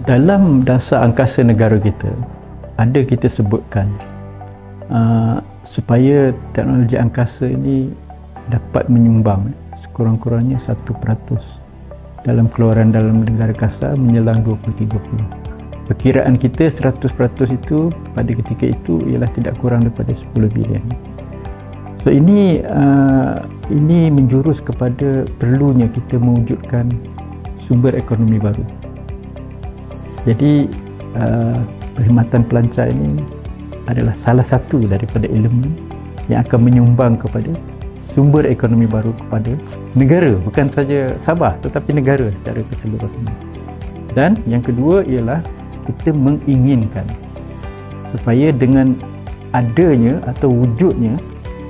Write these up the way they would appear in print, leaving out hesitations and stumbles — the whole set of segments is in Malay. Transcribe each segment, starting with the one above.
Dalam dasar angkasa negara kita, ada kita sebutkan supaya teknologi angkasa ini dapat menyumbang sekurang-kurangnya 1% dalam keluaran dalam negara kasar menjelang 2030. Perkiraan kita 100% itu pada ketika itu ialah tidak kurang daripada 10 bilion. So ini menjurus kepada perlunya kita mewujudkan sumber ekonomi baru. Jadi perkhidmatan pelancar ini adalah salah satu daripada elemen yang akan menyumbang kepada sumber ekonomi baru kepada negara, bukan saja Sabah tetapi negara secara keseluruhan. Dan yang kedua ialah kita menginginkan supaya dengan adanya atau wujudnya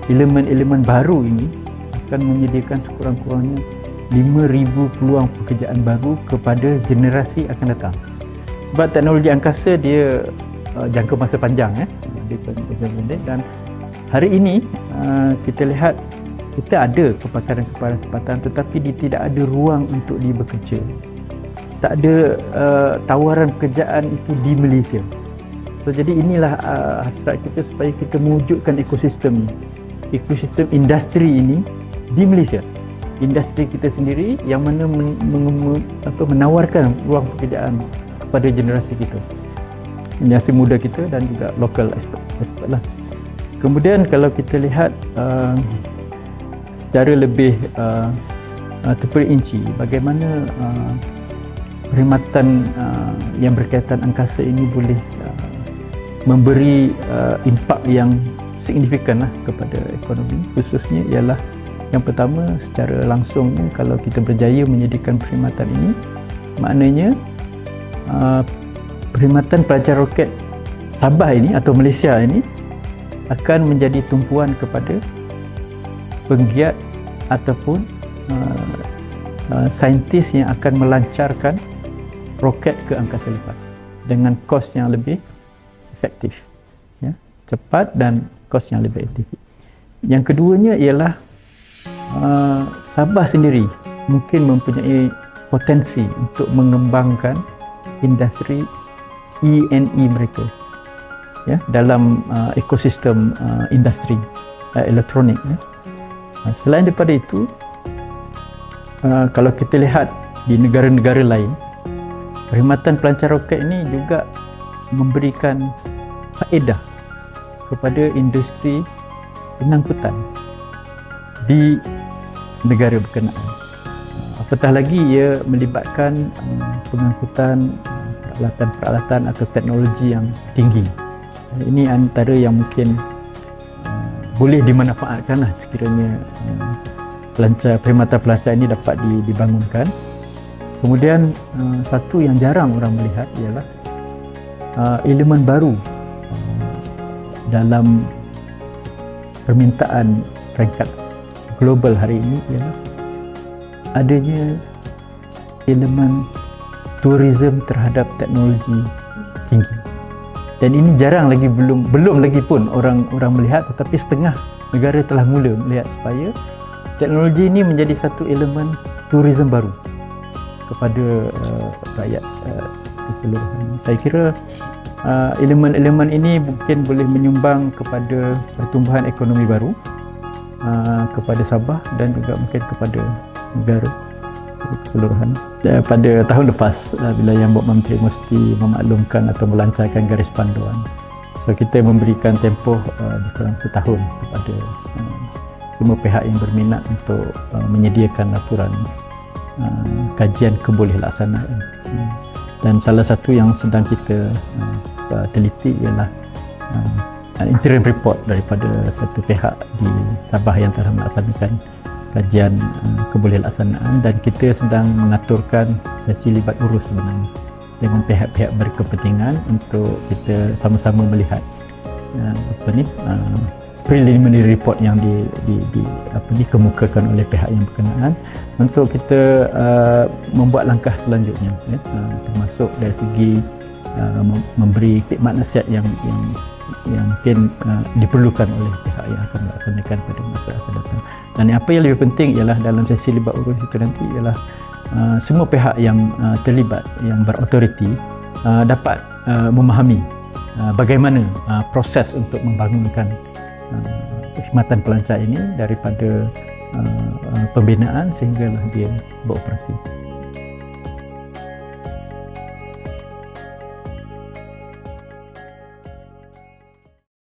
elemen-elemen baru ini akan menyediakan sekurang-kurangnya 5,000 peluang pekerjaan baru kepada generasi akan datang. Sebab teknologi angkasa dia jangka masa panjang, dan hari ini kita lihat kita ada kepakaran-kepakaran tetapi dia tidak ada ruang untuk dia bekerja. Tak ada tawaran pekerjaan itu di Malaysia. So, jadi inilah hasrat kita supaya kita mewujudkan ekosistem industri ini di Malaysia. Industri kita sendiri yang mana menawarkan ruang pekerjaan kepada generasi kita, generasi muda kita dan juga lokal aspek lah. Kemudian kalau kita lihat secara lebih terperinci bagaimana perkhidmatan yang berkaitan angkasa ini boleh memberi impak yang signifikan lah kepada ekonomi, khususnya ialah yang pertama, secara langsung kalau kita berjaya menyediakan perkhidmatan ini, maknanya perkhidmatan pelancar roket Sabah ini atau Malaysia ini akan menjadi tumpuan kepada penggiat ataupun saintis yang akan melancarkan roket ke angkasa lepas dengan kos yang lebih efektif, ya, cepat dan kos yang lebih efektif. Yang keduanya ialah Sabah sendiri mungkin mempunyai potensi untuk mengembangkan industri E&E mereka, ya, dalam ekosistem industri elektronik, ya. Selain daripada itu, kalau kita lihat di negara-negara lain, perkhidmatan pelancar roket ini juga memberikan faedah kepada industri pengangkutan di negara berkenaan. Apatah lagi ia melibatkan pengangkutan peralatan-peralatan atau teknologi yang tinggi. Ini antara yang mungkin boleh dimanfaatkan lah sekiranya perkhidmatan pelancar ini dapat dibangunkan. Kemudian satu yang jarang orang melihat ialah elemen baru dalam permintaan peringkat global hari ini ialah adanya elemen tourism terhadap teknologi tinggi. Dan ini jarang lagi, belum lagi pun orang melihat, tetapi setengah negara telah mula melihat supaya teknologi ini menjadi satu elemen tourism baru kepada rakyat keseluruhan. Saya kira elemen-elemen ini mungkin boleh menyumbang kepada pertumbuhan ekonomi baru kepada Sabah dan juga mungkin kepada negara keseluruhan. Pada tahun lepas bila Yang Menteri mesti memaklumkan atau melancarkan garis panduan, so kita memberikan tempoh kurang setahun kepada semua pihak yang berminat untuk menyediakan laporan kajian kebolehtlaksanaan. Dan salah satu yang sedang kita teliti ialah interim report daripada satu pihak di Sabah yang telah melaksanakan kajian kebolehtlaksanaan, dan kita sedang mengaturkan sesi libat urus sebenarnya dengan pihak-pihak berkepentingan untuk kita sama-sama melihat preliminary report yang dikemukakan oleh pihak yang berkenaan untuk kita membuat langkah selanjutnya, ya, termasuk dari segi memberi khidmat nasihat yang mungkin diperlukan oleh pihak yang akan melaksanakan pada masa akan datang. Dan apa yang lebih penting ialah dalam sesi libat urus itu nanti ialah semua pihak yang terlibat, yang berautoriti, dapat memahami bagaimana proses untuk membangunkan perkhidmatan pelancar ini daripada pembinaan sehinggalah dia beroperasi.